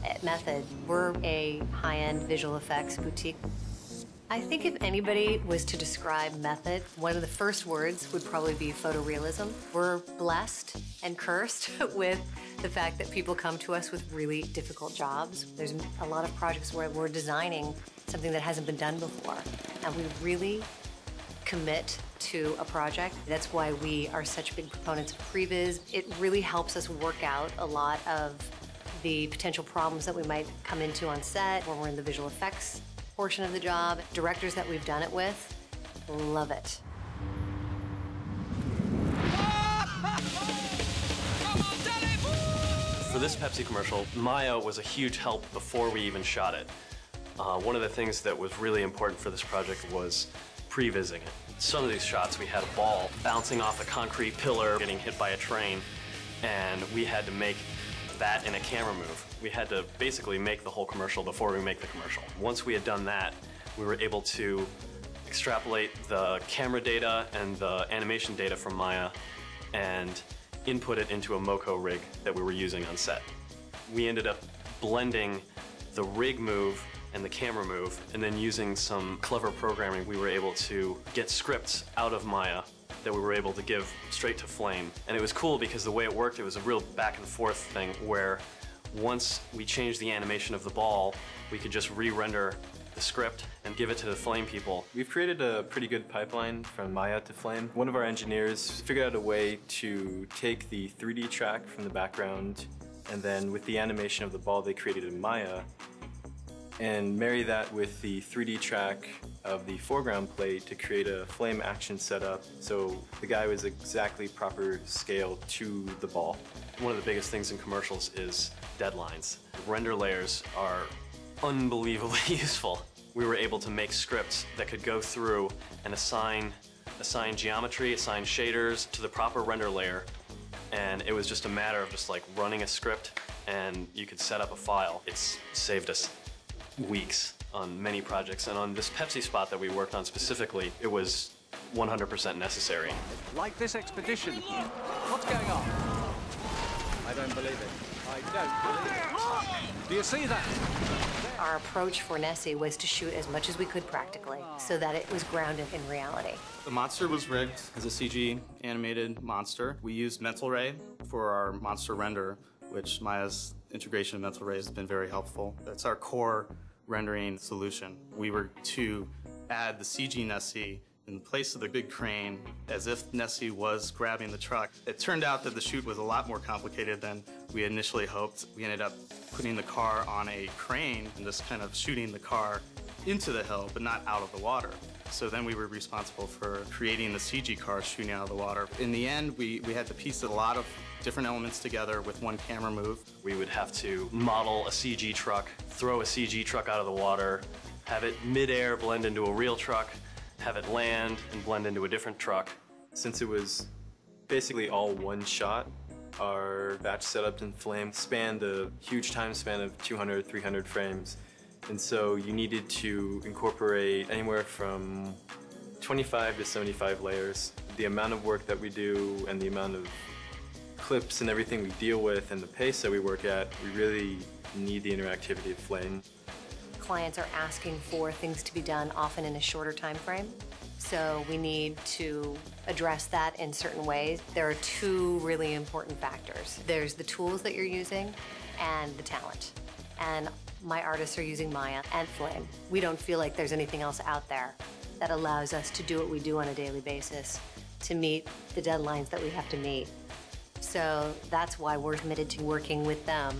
At Method, we're a high-end visual effects boutique. I think if anybody was to describe Method, one of the first words would probably be photorealism. We're blessed and cursed with the fact that people come to us with really difficult jobs. There's a lot of projects where we're designing something that hasn't been done before, and we really commit to a project. That's why we are such big proponents of previs. It really helps us work out a lot of the potential problems that we might come into on set when we're in the visual effects portion of the job. Directors that we've done it with love it. For this Pepsi commercial, Maya was a huge help before we even shot it. One of the things that was really important for this project was prevising it. Some of these shots, we had a ball bouncing off a concrete pillar, getting hit by a train, and we had to make that in a camera move. We had to basically make the whole commercial before we make the commercial. Once we had done that, we were able to extrapolate the camera data and the animation data from Maya and input it into a MoCo rig that we were using on set. We ended up blending the rig move and the camera move, and then using some clever programming, we were able to get scripts out of Maya that we were able to give straight to Flame. And it was cool because the way it worked, it was a real back and forth thing where once we changed the animation of the ball, we could just re-render the script and give it to the Flame people. We've created a pretty good pipeline from Maya to Flame. One of our engineers figured out a way to take the 3D track from the background, and then with the animation of the ball they created in Maya, and marry that with the 3D track of the foreground plate to create a Flame action setup. So the guy was exactly proper scale to the ball. One of the biggest things in commercials is deadlines. Render layers are unbelievably useful. We were able to make scripts that could go through and assign geometry, assign shaders to the proper render layer, and it was just a matter of just like running a script and you could set up a file. It's saved us weeks on many projects, and on this Pepsi spot that we worked on specifically, it was 100% necessary. Like this expedition. What's going on? I don't believe it. I don't believe it. Do you see that? Our approach for Nessie was to shoot as much as we could practically so that it was grounded in reality. The monster was rigged as a CG animated monster. We used Mental Ray for our monster render, which Maya's integration of Mental Ray has been very helpful. That's our core rendering solution. We were to add the CG Nessie in place of the big crane as if Nessie was grabbing the truck. It turned out that the shoot was a lot more complicated than we initially hoped. We ended up putting the car on a crane and just kind of shooting the car into the hill, but not out of the water. So then we were responsible for creating the CG car shooting out of the water. In the end, we had to piece a lot of different elements together with one camera move. We would have to model a CG truck, throw a CG truck out of the water, have it mid-air blend into a real truck, have it land and blend into a different truck. Since it was basically all one shot, our batch setup in Flame spanned a huge time span of 200, 300 frames. And so you needed to incorporate anywhere from 25 to 75 layers. The amount of work that we do and the amount of clips and everything we deal with and the pace that we work at, we really need the interactivity of Flame. Clients are asking for things to be done often in a shorter time frame, so we need to address that in certain ways. There are two really important factors. There's the tools that you're using and the talent. And my artists are using Maya and Flame. We don't feel like there's anything else out there that allows us to do what we do on a daily basis to meet the deadlines that we have to meet. So that's why we're committed to working with them.